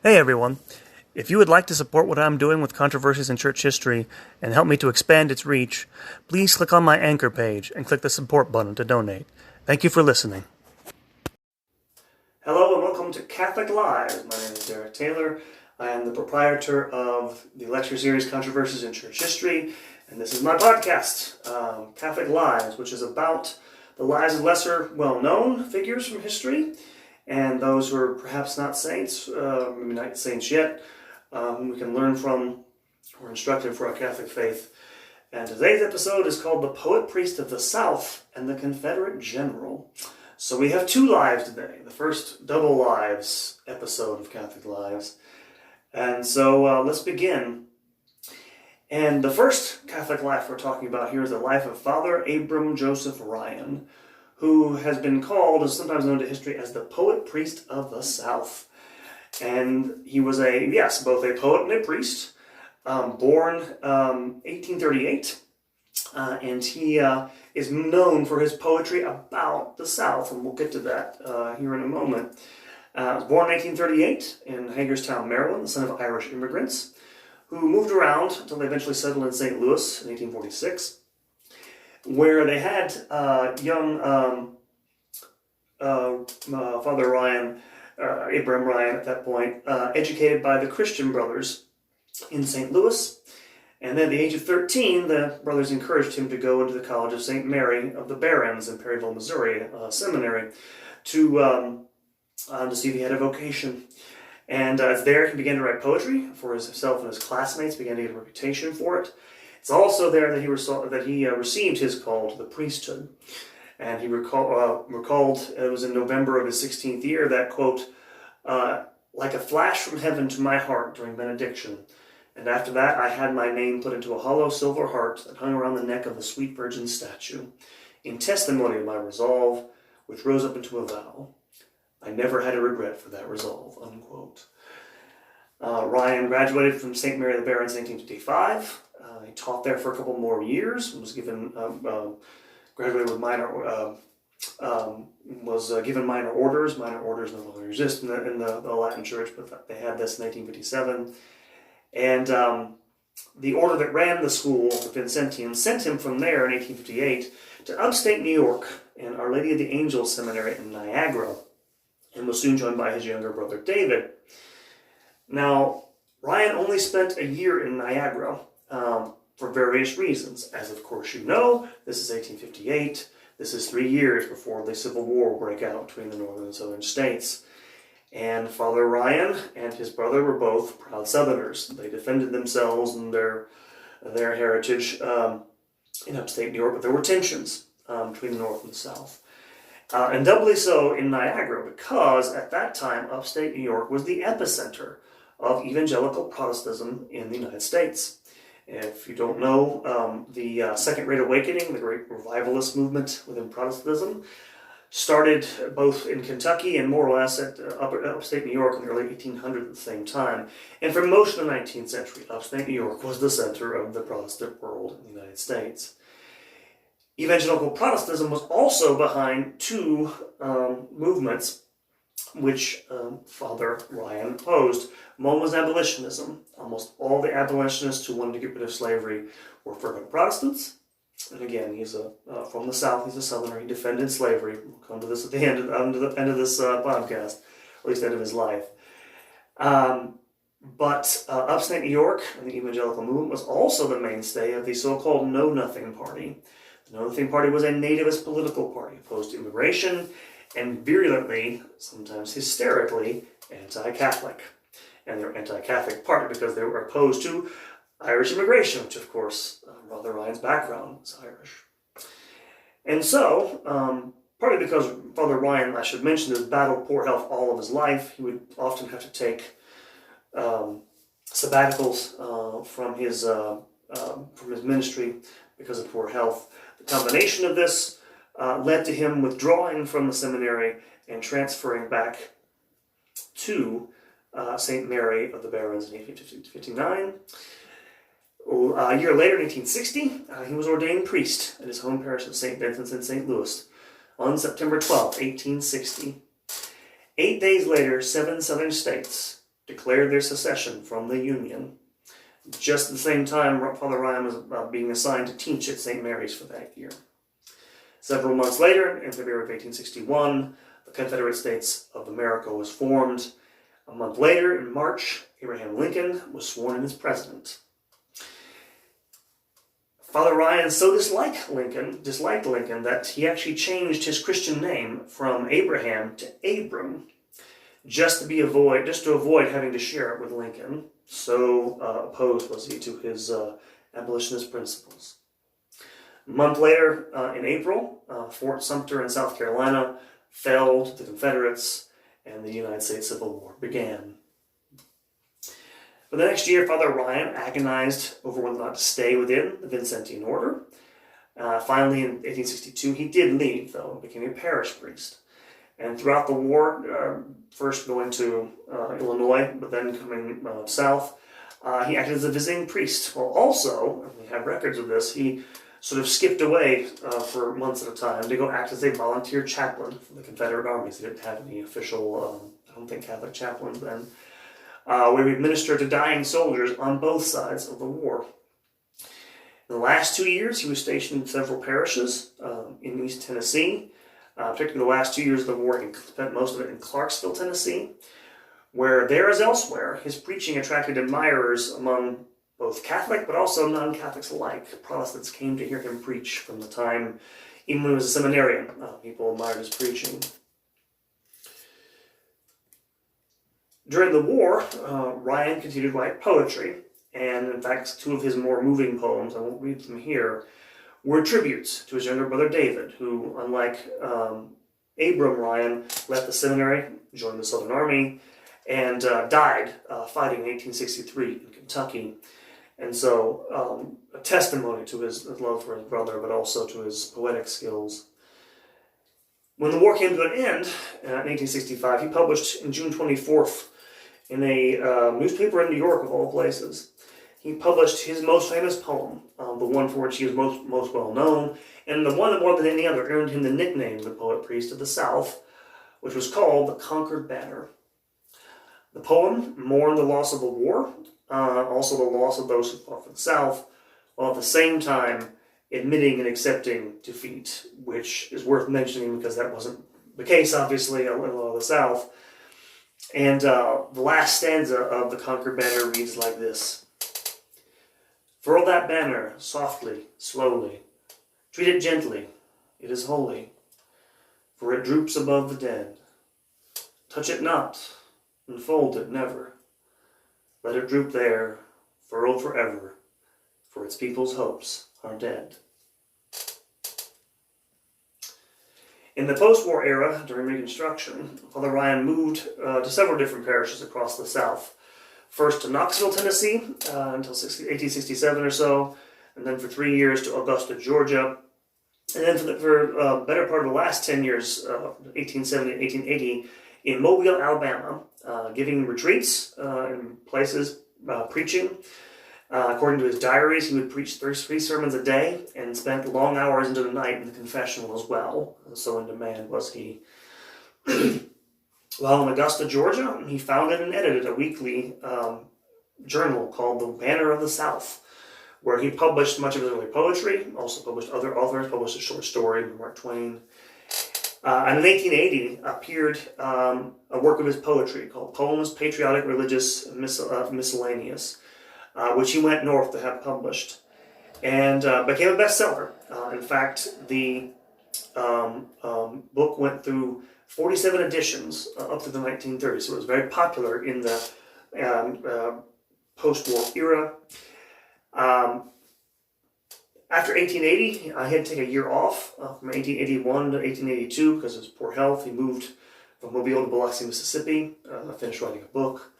Hey everyone. If you would like to support what I'm doing with controversies in church history and help me to expand its reach, please click on my Anchor page and click the support button to donate. Thank you for listening. Hello and welcome to Catholic Lives. My name is Derek Taylor. I am the proprietor of the lecture series Controversies in Church History, and this is my podcast, Catholic Lives, which is about the lives of lesser well-known figures from history and those who are perhaps not saints, maybe not saints yet, whom we can learn from or instructed for our Catholic faith. And today's episode is called The Poet Priest of the South and the Confederate General. So we have two lives today, the first double lives episode of Catholic Lives. And so let's begin. And the first Catholic life we're talking about here is the life of Father Abram Joseph Ryan, who has been called, is sometimes known to history as the Poet Priest of the South. And he was both a poet and a priest, born 1838, and he is known for his poetry about the South, and we'll get to that here in a moment. He was born in 1838 in Hagerstown, Maryland, the son of Irish immigrants, who moved around until they eventually settled in St. Louis in 1846. Where they had young Father Ryan, Abram Ryan at that point, educated by the Christian brothers in St. Louis. And then at the age of 13, the brothers encouraged him to go into the College of St. Mary of the Barons in Perryville, Missouri, seminary, to see if he had a vocation. And there he began to write poetry for himself and his classmates, began to get a reputation for it. It's also there that he received his call to the priesthood. And he recalled, it was in November of his 16th year, that, quote, like a flash from heaven to my heart during benediction. And after that, I had my name put into a hollow silver heart that hung around the neck of the sweet Virgin statue, in testimony of my resolve, which rose up into a vow. I never had a regret for that resolve, unquote. Ryan graduated from St. Mary of the Barons in 1855. He taught there for a couple more years and was given graduated with given minor orders. Minor orders no longer exist in the Latin Church, but they had this in 1857. And the order that ran the school, the Vincentians, sent him from there in 1858 to upstate New York in Our Lady of the Angels Seminary in Niagara, and was soon joined by his younger brother David. Now, Ryan only spent a year in Niagara for various reasons. As of course you know, this is 1858. This is 3 years before the Civil War will break out between the northern and southern states. And Father Ryan and his brother were both proud Southerners. They defended themselves and their heritage in upstate New York, but there were tensions between the North and the South. And doubly so in Niagara, because at that time, upstate New York was the epicenter of evangelical Protestantism in the United States. If you don't know, the Second Great Awakening, the great revivalist movement within Protestantism, started both in Kentucky and more or less at upstate New York in the early 1800s at the same time. And for most of the 19th century, upstate New York was the center of the Protestant world in the United States. Evangelical Protestantism was also behind two movements which Father Ryan opposed. One was abolitionism. Almost all the abolitionists who wanted to get rid of slavery were fervent Protestants. And again, he's from the South, he's a Southerner, he defended slavery. We'll come to this at the end of this podcast, or at least the end of his life. But upstate New York and the evangelical movement was also the mainstay of the so-called Know Nothing Party. The Know Nothing Party was a nativist political party opposed to immigration and virulently, sometimes hysterically, anti-Catholic. And they were anti-Catholic partly because they were opposed to Irish immigration, which of course, Father Ryan's background was Irish. And so, partly because Father Ryan, I should mention, has battled poor health all of his life, he would often have to take sabbaticals from his ministry because of poor health. The combination of this led to him withdrawing from the seminary and transferring back to St. Mary of the Barons in 1859. A year later, in 1860, he was ordained priest at his home parish of St. Vincent's in St. Louis on September 12, 1860. 8 days later, 7 southern states declared their secession from the Union. Just at the same time, Father Ryan was being assigned to teach at St. Mary's for that year. Several months later, in February of 1861, the Confederate States of America was formed. A month later, in March, Abraham Lincoln was sworn in as president. Father Ryan so disliked Lincoln that he actually changed his Christian name from Abraham to Abram, just to avoid having to share it with Lincoln. So opposed was he to his abolitionist principles. A month later, in April, Fort Sumter in South Carolina fell to the Confederates, and the United States Civil War began. For the next year, Father Ryan agonized over whether or not to stay within the Vincentian order. Finally, in 1862, he did leave, though, and became a parish priest. And throughout the war, first going to Illinois, but then coming south, he acted as a visiting priest. Well, also, and we have records of this, he sort of skipped away for months at a time to go act as a volunteer chaplain for the Confederate armies. They didn't have any official, I don't think, Catholic chaplains then, where he administered to dying soldiers on both sides of the war. In the last 2 years, he was stationed in several parishes in East Tennessee. Particularly the last 2 years of the war, he spent most of it in Clarksville, Tennessee, where there as elsewhere, his preaching attracted admirers among both Catholic but also non-Catholics alike. Protestants came to hear him preach from the time, even when he was a seminarian, people admired his preaching. During the war, Ryan continued to write poetry, and in fact, two of his more moving poems, I won't read them here, were tributes to his younger brother David, who, unlike Abram Ryan, left the seminary, joined the Southern Army, and died fighting in 1863 in Kentucky. And so, a testimony to his love for his brother, but also to his poetic skills. When the war came to an end in 1865, he published on June 24th in a newspaper in New York, of all places, he published his most famous poem, the one for which he was most well known, and the one that more than any other earned him the nickname the poet priest of the South, which was called The Conquered Banner. The poem mourned the loss of the war, also the loss of those who fought for the South, while at the same time admitting and accepting defeat, which is worth mentioning because that wasn't the case, obviously, in a lot of the South. And the last stanza of The Conquered Banner reads like this: "Furl that banner softly, slowly. Treat it gently, it is holy, for it droops above the dead. Touch it not, and fold it never. Let it droop there, furled forever, for its people's hopes are dead." In the post-war era, during Reconstruction, Father Ryan moved to several different parishes across the South. First to Knoxville, Tennessee, until 1867 or so, and then for 3 years to Augusta, Georgia, and then for the better part of the last 10 years, 1870 to 1880, in Mobile, Alabama, giving retreats in places, preaching. According to his diaries, he would preach 3 sermons a day and spent long hours into the night in the confessional as well. So in demand was he. While in Augusta, Georgia, he founded and edited a weekly journal called The Banner of the South, where he published much of his early poetry, also published other authors, published a short story by Mark Twain. And in 1880 appeared a work of his poetry called Poems, Patriotic, Religious, and Miscellaneous, which he went north to have published, and became a bestseller. In fact, the book went through 47 editions up to the 1930s, so it was very popular in the post-war era. After 1880, he had to take a year off from 1881 to 1882 because of his poor health. He moved from Mobile to Biloxi, Mississippi, finished writing a book.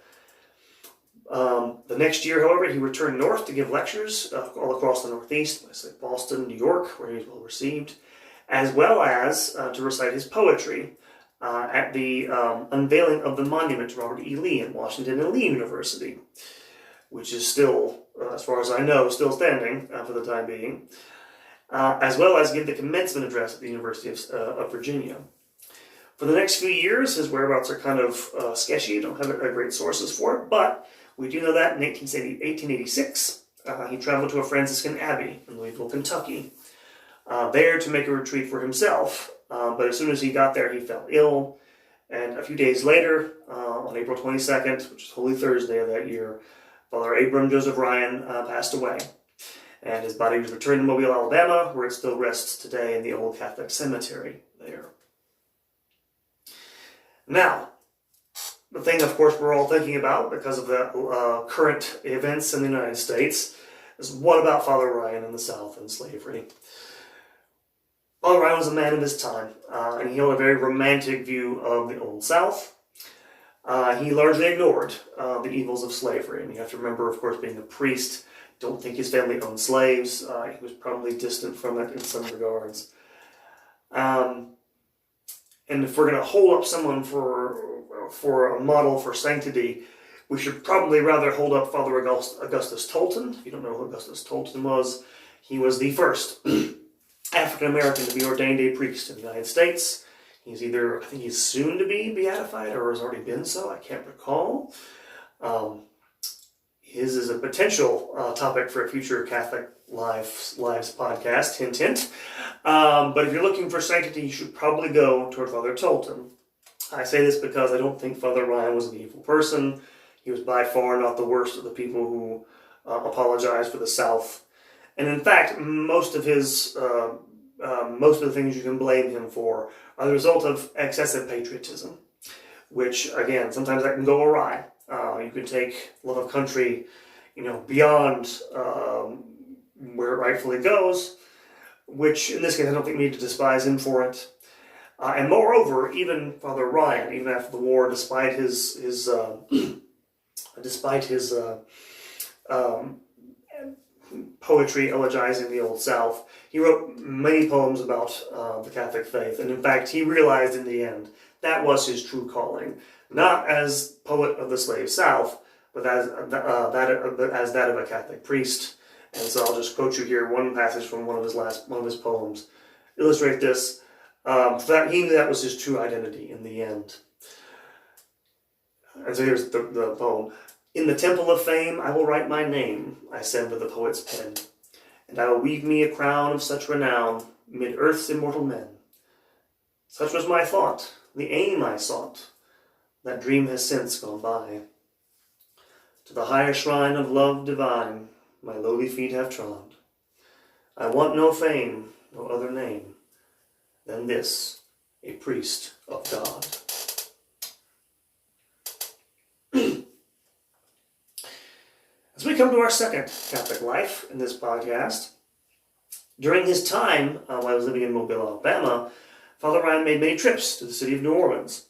The next year, however, he returned north to give lectures all across the Northeast, like Boston, New York, where he was well received, as well as to recite his poetry at the unveiling of the monument to Robert E. Lee in Washington and Lee University, which is still, as far as I know, still standing for the time being, as well as give the commencement address at the University of Virginia. For the next few years, his whereabouts are kind of sketchy. Don't have great sources for it, but we do know that in 1886, he traveled to a Franciscan abbey in Louisville, Kentucky, there to make a retreat for himself. But as soon as he got there, he fell ill, and a few days later, on April 22nd, which is Holy Thursday of that year, Father Abram Ryan passed away. And his body was returned to Mobile, Alabama, where it still rests today in the old Catholic cemetery there. Now, the thing, of course, we're all thinking about because of the current events in the United States is what about Father Ryan in the South and slavery? Father Ryan was a man of his time, and he held a very romantic view of the Old South. He largely ignored the evils of slavery. And you have to remember, of course, being a priest, don't think his family owned slaves. He was probably distant from it in some regards. And if we're going to hold up someone for a model for sanctity, we should probably rather hold up Father Augustus Tolton. If you don't know who Augustus Tolton was, he was the first African-American to be ordained a priest in the United States. He's either, I think he's soon to be beatified or has already been so, I can't recall. His is a potential topic for a future Catholic Lives podcast, hint, hint. But if you're looking for sanctity, you should probably go toward Father Tolton. I say this because I don't think Father Ryan was an evil person. He was by far not the worst of the people who apologized for the South. And in fact, most of the things you can blame him for are the result of excessive patriotism, which, again, sometimes that can go awry. You can take love of country, beyond where it rightfully goes, which in this case I don't think we need to despise him for it. And moreover, even Father Ryan, even after the war, despite his poetry eulogizing the Old South, he wrote many poems about the Catholic faith, and in fact he realized in the end that was his true calling, not as poet of the slave South, but as that of a Catholic priest. And so I'll just quote you here one passage from one of his poems, illustrate this. He knew that was his true identity in the end. And so here's the poem. In the temple of fame I will write my name, I send with the poet's pen, and I will weave me a crown of such renown mid earth's immortal men. Such was my thought, the aim I sought, that dream has since gone by. To the higher shrine of love divine my lowly feet have trod. I want no fame, no other name than this, a priest of God. As we come to our second Catholic life in this podcast, during his time while I was living in Mobile, Alabama, Father Ryan made many trips to the city of New Orleans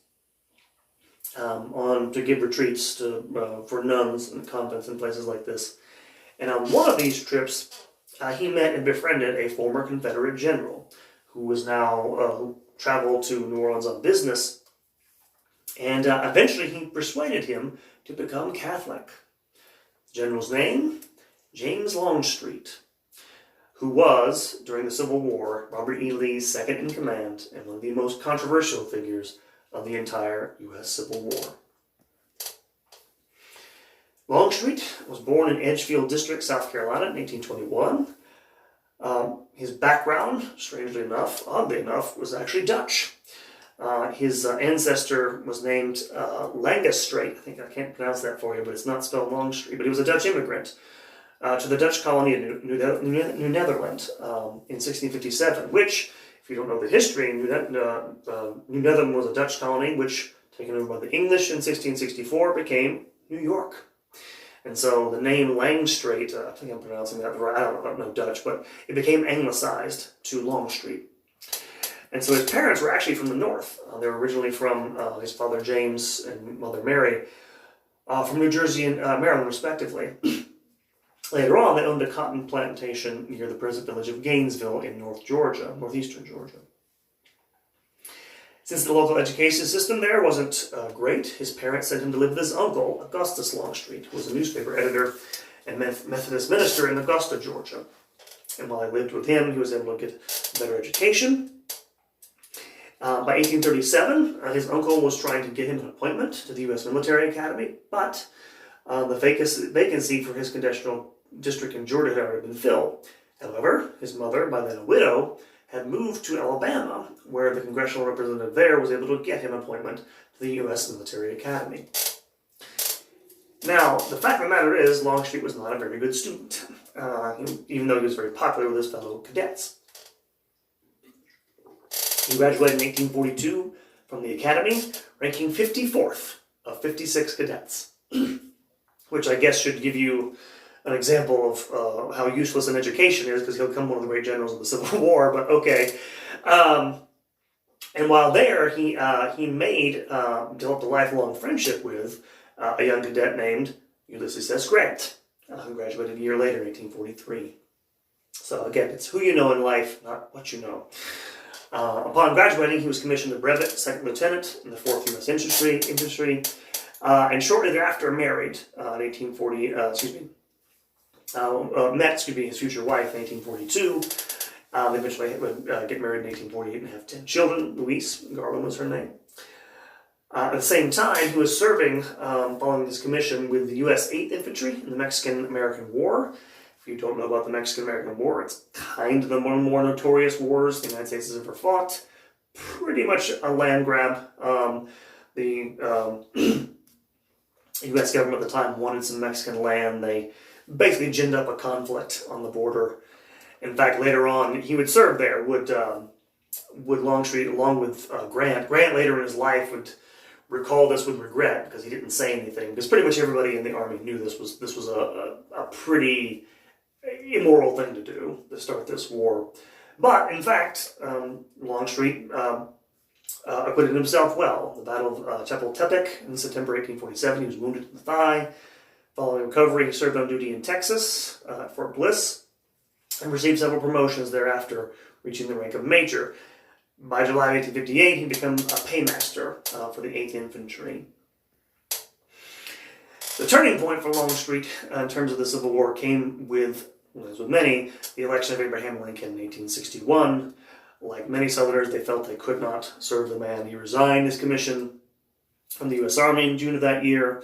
to give retreats for nuns and convents and places like this. And on one of these trips, he met and befriended a former Confederate general who who traveled to New Orleans on business. And eventually he persuaded him to become Catholic. The general's name, James Longstreet, who was, during the Civil War, Robert E. Lee's second in command and one of the most controversial figures of the entire U.S. Civil War. Longstreet was born in Edgefield District, South Carolina in 1821. His background, oddly enough, was actually Dutch. His ancestor was named Longstreet. I can't pronounce that for you, but it's not spelled Longstreet. But he was a Dutch immigrant to the Dutch colony of New Netherland in 1657, which, if you don't know the history, New Netherland was a Dutch colony which, taken over by the English in 1664, became New York. And so the name Longstreet, I think I'm pronouncing that right, I don't know Dutch, but it became anglicized to Longstreet. And so his parents were actually from the north. They were originally from his father James and mother Mary, from New Jersey and Maryland, respectively. Later on, they owned a cotton plantation near the present village of Gainesville in northeastern Georgia. Since the local education system there wasn't great, his parents sent him to live with his uncle, Augustus Longstreet, who was a newspaper editor and Methodist minister in Augusta, Georgia. And while I lived with him, he was able to get a better education. By 1837, his uncle was trying to get him an appointment to the U.S. Military Academy, but the vacancy for his congressional district in Georgia had already been filled. However, his mother, by then a widow, had moved to Alabama, where the congressional representative there was able to get him an appointment to the U.S. Military Academy. Now, the fact of the matter is, Longstreet was not a very good student, even though he was very popular with his fellow cadets. He graduated in 1842 from the Academy, ranking 54th of 56 cadets, which I guess should give you an example of how useless an education is, because he'll become one of the great generals of the Civil War, but okay. And while there, he developed a lifelong friendship with a young cadet named Ulysses S. Grant, who graduated a year later in 1843. So again, it's who you know in life, not what you know. Upon graduating, he was commissioned a brevet second lieutenant in the 4th U.S. Infantry, and shortly thereafter married in 1840. Met his future wife in 1842. They eventually would get married in 1848 and have 10 children. Louise Garland was her name. At the same time, he was serving, following his commission, with the U.S. 8th Infantry in the Mexican-American War. If you don't know about the Mexican-American War, it's kind of one of the more notorious wars the United States has ever fought. Pretty much a land grab. The U.S. government at the time wanted some Mexican land. They basically ginned up a conflict on the border. In fact, later on, he would serve there, would Longstreet, along with Grant. Grant later in his life would recall this with regret, because he didn't say anything, because pretty much everybody in the Army knew this was a pretty immoral thing to do, to start this war. But, in fact, Longstreet acquitted himself well. The Battle of Chapultepec in September 1847, he was wounded in the thigh. Following recovery, he served on duty in Texas at Fort Bliss, and received several promotions thereafter, reaching the rank of major. By July 1858, he became a paymaster for the 8th Infantry. The turning point for Longstreet in terms of the Civil War came with, as with many, the election of Abraham Lincoln in 1861. Like many Southerners, they felt they could not serve the man. He resigned his commission from the U.S. Army in June of that year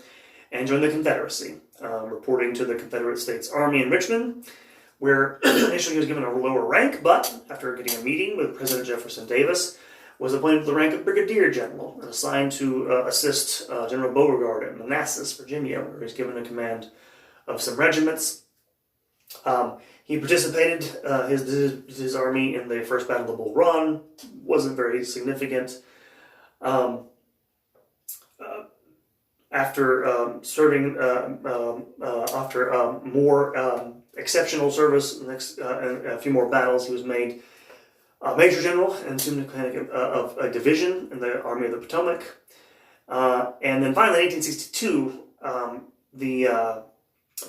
and joined the Confederacy, reporting to the Confederate States Army in Richmond, where initially he was given a lower rank, but after getting a meeting with President Jefferson Davis, was appointed to the rank of Brigadier General and assigned to assist General Beauregard at Manassas, Virginia, where he was given a command of some regiments. He participated, his army, in the First Battle of Bull Run. Wasn't very significant. After serving, after more exceptional service, and a few more battles, he was made Major General and soon commanding of a division in the Army of the Potomac. And then finally, in 1862, the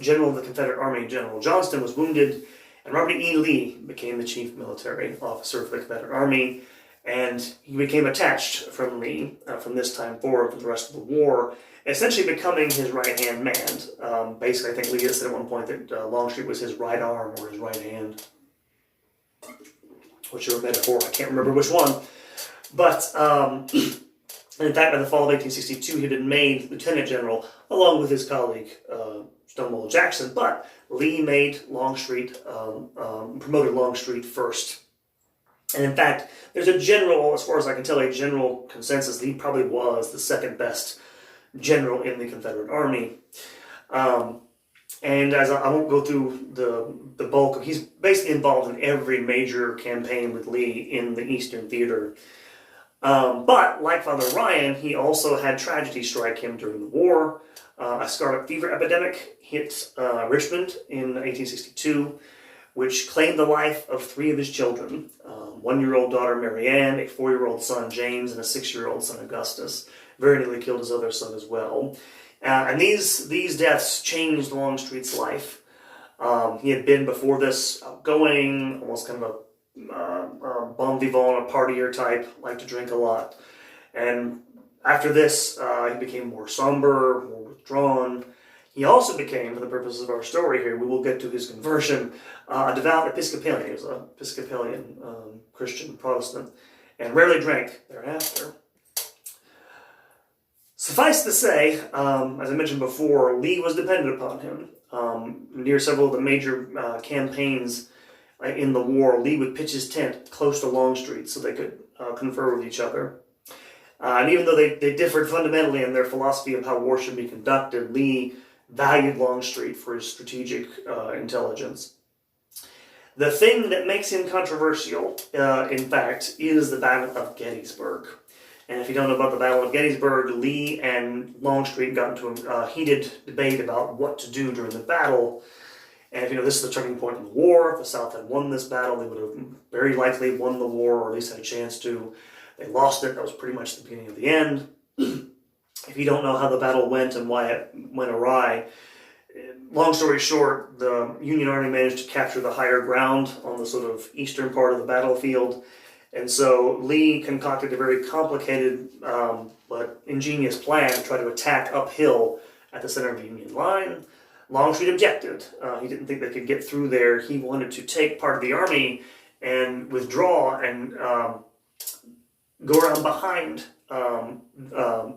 general of the Confederate Army, General Johnston, was wounded, and Robert E. Lee became the chief military officer for the Confederate Army, and he became attached from Lee from this time forward for the rest of the war, essentially becoming his right-hand man. Basically, I think Lee said at one point that Longstreet was his right arm or his right hand, which is a metaphor, I can't remember which one. But in fact, by the fall of 1862, he had been made lieutenant general, along with his colleague Stonewall Jackson, but Lee made Longstreet, promoted Longstreet first. And in fact, there's a general, as far as I can tell, a general consensus that he probably was the second best general in the Confederate Army. And as I won't go through the bulk of, he's basically involved in every major campaign with Lee in the Eastern Theater. But like Father Ryan, he also had tragedy strike him during the war. A scarlet fever epidemic hit Richmond in 1862, which claimed the life of 3 of his children. 1-year-old daughter Marianne, a 4-year-old son James, and a 6-year-old son Augustus. Very nearly killed his other son as well. And these deaths changed Longstreet's life. He had been before this outgoing, almost kind of a bon vivant, a partier type, liked to drink a lot. And after this, he became more somber, more withdrawn. He also became, for the purposes of our story here, we will get to his conversion, a devout Episcopalian. He was an Episcopalian Christian Protestant. and rarely drank thereafter. Suffice to say, as I mentioned before, Lee was dependent upon him. Near several of the major campaigns in the war, Lee would pitch his tent close to Longstreet so they could confer with each other. And even though they differed fundamentally in their philosophy of how war should be conducted, Lee valued Longstreet for his strategic intelligence. The thing that makes him controversial, in fact, is the Battle of Gettysburg. And if you don't know about the Battle of Gettysburg, Lee and Longstreet got into a heated debate about what to do during the battle. And if you know, this is the turning point in the war. If the South had won this battle, they would have very likely won the war, or at least had a chance to. They lost it. That was pretty much the beginning of the end. If you don't know how the battle went and why it went awry, long story short, the Union Army managed to capture the higher ground on the sort of eastern part of the battlefield. And so Lee concocted a very complicated but ingenious plan to try to attack uphill at the center of the Union line. Longstreet objected. He didn't think they could get through there. He wanted to take part of the army and withdraw and go around behind the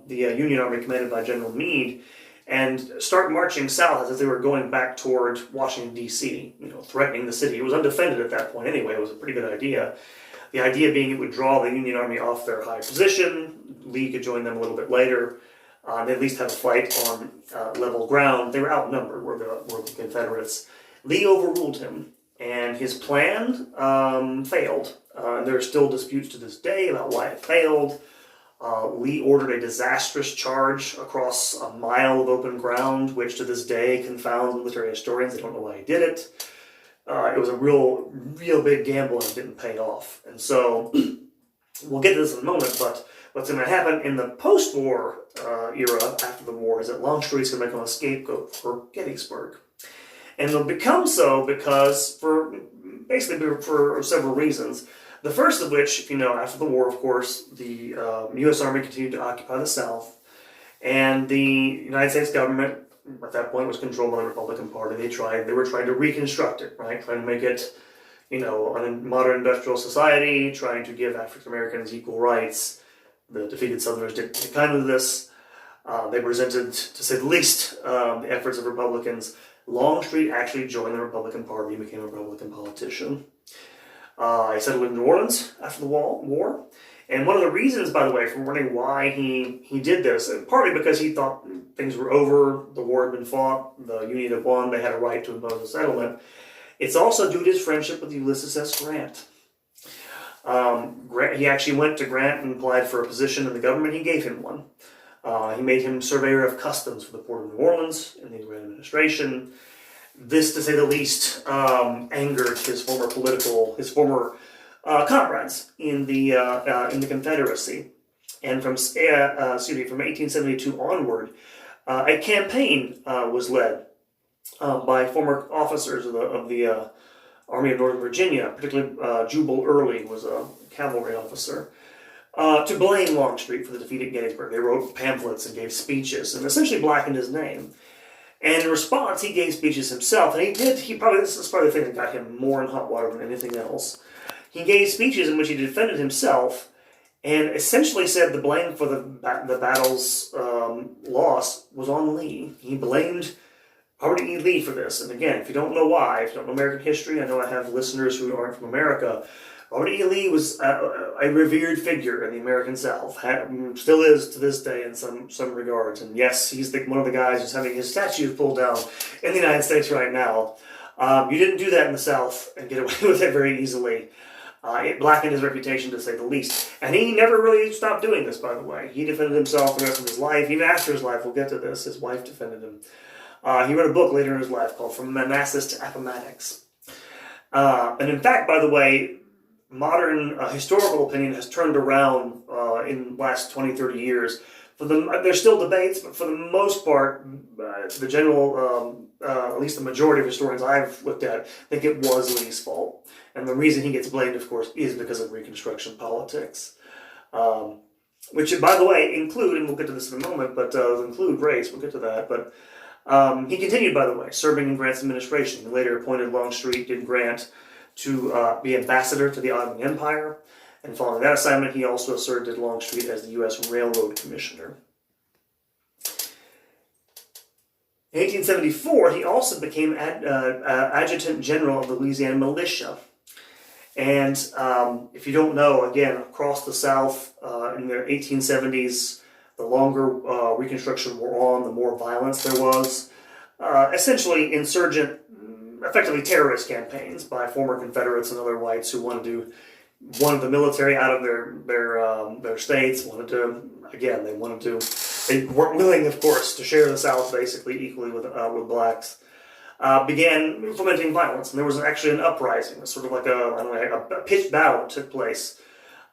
Union Army commanded by General Meade and start marching south as if they were going back toward Washington, D.C., threatening the city. It was undefended at that point anyway. It was a pretty good idea. The idea being it would draw the Union Army off their high position. Lee could join them a little bit later. They at least have a fight on level ground. They were outnumbered, were the Confederates. Lee overruled him, and his plan failed. There are still disputes to this day about why it failed. Lee ordered a disastrous charge across a mile of open ground, which to this day confounds military historians. They don't know why he did it. It was a real big gamble, and it didn't pay off. And so, we'll get to this in a moment, but what's going to happen in the post-war era, after the war, is that Longstreet's going to become a scapegoat for Gettysburg. And it'll become so because, for several reasons. The first of which, if you know, after the war, of course, the U.S. Army continued to occupy the South, and the United States government, at that point, was controlled by the Republican Party. They were trying to reconstruct it, right? Trying to make it, a modern industrial society, trying to give African Americans equal rights. The defeated Southerners didn't take kind of this. They resented, to say the least, the efforts of Republicans. Longstreet actually joined the Republican Party and became a Republican politician. He settled in New Orleans after the war. And one of the reasons, by the way, for wondering why he did this, and partly because he thought things were over, the war had been fought, the Union had won, they had a right to impose a settlement, it's also due to his friendship with Ulysses S. Grant. He actually went to Grant and applied for a position in the government. He gave him one. He made him surveyor of customs for the Port of New Orleans in the Grant administration. This, to say the least, angered his former comrades in the Confederacy, and from 1872 onward, a campaign was led by former officers of the Army of Northern Virginia, particularly Jubal Early was a cavalry officer, to blame Longstreet for the defeat at Gettysburg. They wrote pamphlets and gave speeches and essentially blackened his name. And in response, he gave speeches himself, and this is probably the thing that got him more in hot water than anything else. He gave speeches in which he defended himself and essentially said the blame for the battle's loss was on Lee. He blamed Robert E. Lee for this. And again, if you don't know why, if you don't know American history, I know I have listeners who aren't from America. Robert E. Lee was a revered figure in the American South, still is to this day in some regards. And yes, he's one of the guys who's having his statue pulled down in the United States right now. You didn't do that in the South and get away with it very easily. It blackened his reputation, to say the least. And he never really stopped doing this, by the way. He defended himself the rest of his life. Even after his life, we'll get to this, his wife defended him. He wrote a book later in his life called From Manassas to Appomattox. And in fact, by the way, modern historical opinion has turned around in the last 20, 30 years. There's still debates, but for the most part, the general, at least the majority of historians I've looked at, think it was Lee's fault. And the reason he gets blamed, of course, is because of Reconstruction politics. Which, by the way, include, and we'll get to this in a moment, but include race, we'll get to that, but he continued, by the way, serving in Grant's administration. He later appointed Longstreet and Grant to be ambassador to the Ottoman Empire. And following that assignment, he also served at Longstreet as the U.S. Railroad Commissioner. In 1874, he also became Adjutant General of the Louisiana Militia. And if you don't know, again, across the South in the 1870s, the longer Reconstruction wore on, the more violence there was. Essentially insurgent, effectively terrorist campaigns by former Confederates and other whites who wanted the military out of their states. They weren't willing, of course, to share the South basically equally with blacks. Began implementing violence, and there was actually an uprising, sort of like a pitched battle took place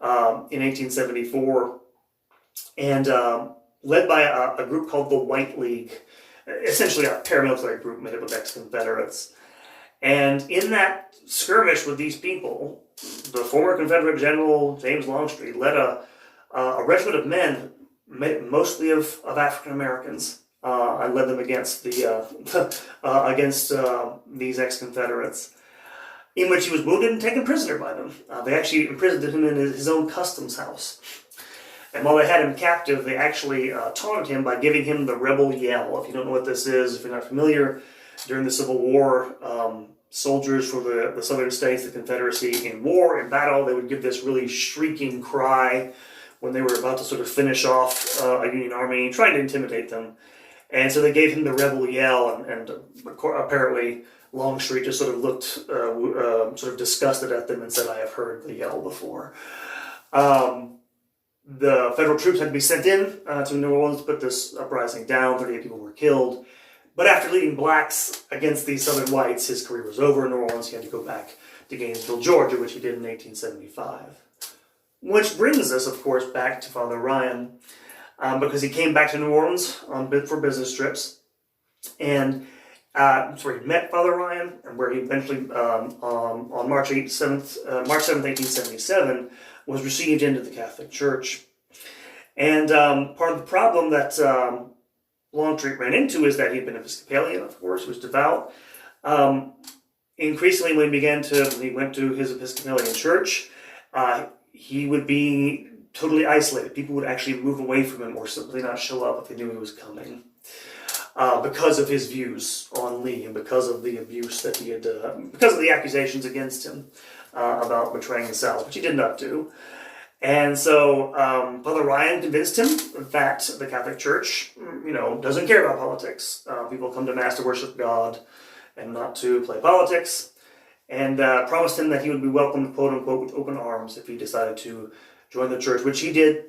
in 1874, and led by a group called the White League, essentially a paramilitary group made up of ex-Confederates. And in that skirmish with these people, the former Confederate General James Longstreet led a regiment of men, mostly of African Americans. I led them against these ex-Confederates, in which he was wounded and taken prisoner by them. They actually imprisoned him in his own customs house. And while they had him captive, they actually taunted him by giving him the rebel yell. If you don't know what this is, if you're not familiar, during the Civil War, soldiers for the southern states, the Confederacy, in war, in battle, they would give this really shrieking cry when they were about to sort of finish off a Union army, trying to intimidate them. And so they gave him the rebel yell, and apparently Longstreet just sort of looked sort of disgusted at them and said, "I have heard the yell before." The federal troops had to be sent in to New Orleans to put this uprising down. 38 people were killed. But after leading blacks against these southern whites, his career was over in New Orleans. He had to go back to Gainesville, Georgia, which he did in 1875. Which brings us, of course, back to Father Ryan, because he came back to New Orleans for business trips, and where he met Father Ryan, and where he eventually, on March 7th, 1877, was received into the Catholic Church. And part of the problem that Longstreet ran into is that he'd been Episcopalian, of course, was devout. Increasingly, when he went to his Episcopalian church, he would be totally isolated. People would actually move away from him or simply not show up if they knew he was coming, because of his views on Lee and because of the abuse that he had, because of the accusations against him about betraying the South, which he did not do. And so Father Ryan convinced him that the Catholic Church, doesn't care about politics. People come to Mass to worship God and not to play politics, and promised him that he would be welcomed, quote unquote, with open arms if he decided to join the church, which he did.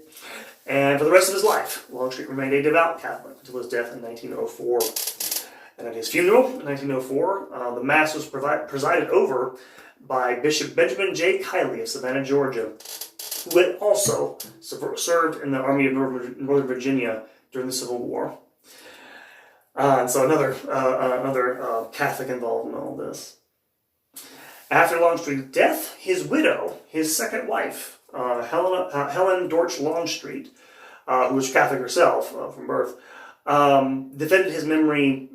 And for the rest of his life, Longstreet remained a devout Catholic until his death in 1904. And at his funeral in 1904, the Mass was presided over by Bishop Benjamin J. Kiley of Savannah, Georgia, who had also served in the Army of Northern Virginia during the Civil War. And so another Catholic involved in all this. After Longstreet's death, his widow, his second wife, Helen Dortch Longstreet, who was Catholic herself from birth, defended his memory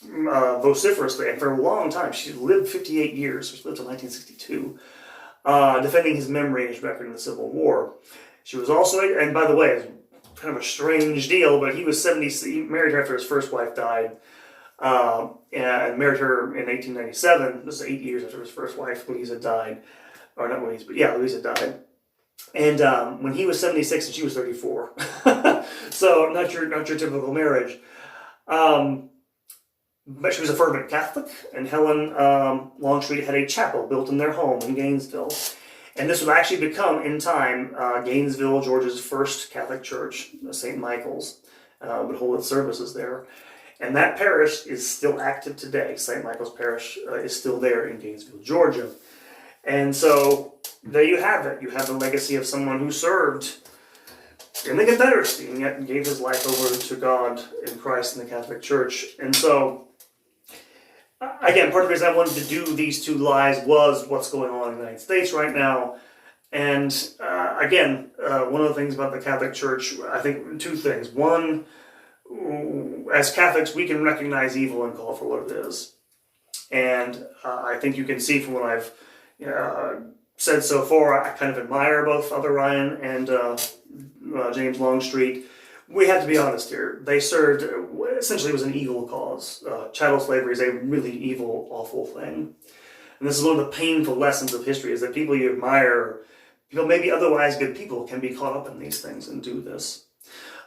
vociferously, and for a long time. She lived 58 years, she lived until 1962, defending his memory and his record in the Civil War. She was also, and by the way, it's kind of a strange deal, but he was 70, he married her after his first wife died, and married her in 1897. This is 8 years after his first wife, Louisa, died. Or not Louisa, but yeah, Louisa died. And when he was 76 and she was 34. So not your typical marriage. But she was a fervent Catholic, and Helen Longstreet had a chapel built in their home in Gainesville. And this would actually become, in time, Gainesville, Georgia's first Catholic church, St. Michael's, would hold its services there. And that parish is still active today. St. Michael's Parish is still there in Gainesville, Georgia. And so there you have it. You have the legacy of someone who served in the Confederacy and yet gave his life over to God in Christ in the Catholic Church. And so, again, part of the reason I wanted to do these two lives was what's going on in the United States right now. And again, one of the things about the Catholic Church, I think two things. One, as Catholics, we can recognize evil and call for what it is. And I think you can see from what I've said so far, I kind of admire both Father Ryan and James Longstreet. We have to be honest here. They served, essentially, it was an evil cause. Chattel slavery is a really evil, awful thing. And this is one of the painful lessons of history, is that people you admire, people maybe otherwise good people, can be caught up in these things and do this.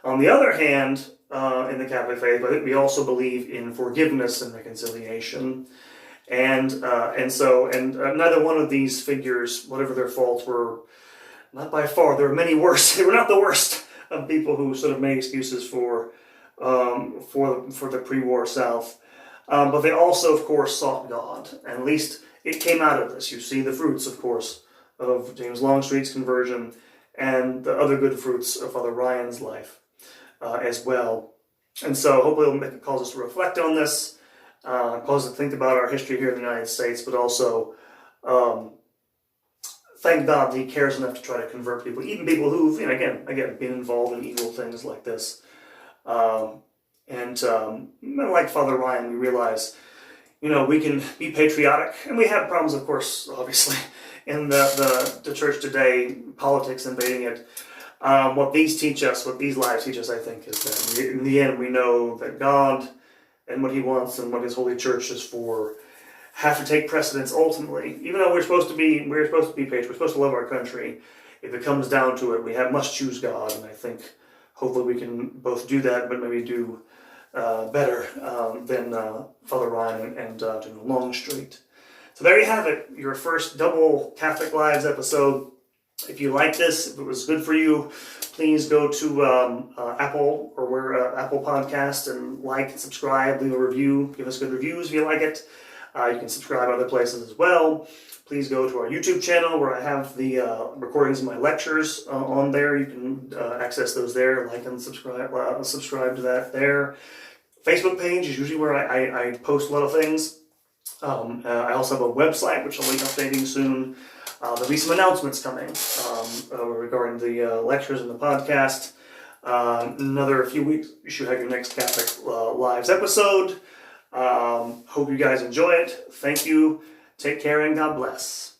On the other hand, in the Catholic faith, we also believe in forgiveness and reconciliation. And neither one of these figures, whatever their faults were, not by far, there were many worse. They were not the worst of people who sort of made excuses for the pre-war South. But they also, of course, sought God. And at least it came out of this. You see the fruits, of course, of James Longstreet's conversion and the other good fruits of Father Ryan's life as well. And so hopefully it'll cause us to reflect on this, cause us to think about our history here in the United States, but also thank God that He cares enough to try to convert people, even people who've, again, been involved in evil things like this. Like Father Ryan, we realize, we can be patriotic, and we have problems, of course, obviously, in the church today, politics invading it. What these lives teach us, I think, is that in the end we know that God and what He wants and what His Holy Church is for have to take precedence ultimately. Even though we're supposed to be patriots, we're supposed to love our country. If it comes down to it, we must choose God, and I think hopefully we can both do that, but maybe do better than Father Ryan and Longstreet. So there you have it, your first double Catholic Lives episode. If you like this, if it was good for you, please go to Apple or Apple Podcast and like and subscribe, leave a review, give us good reviews if you like it. You can subscribe other places as well. Please go to our YouTube channel where I have the recordings of my lectures on there. You can access those there, like and subscribe to that there. Facebook page is usually where I post a lot of things. I also have a website, which I'll be updating soon. There'll be some announcements coming regarding the lectures and the podcast. Another few weeks, you should have your next Catholic Lives episode. Hope you guys enjoy it. Thank you. Take care and God bless.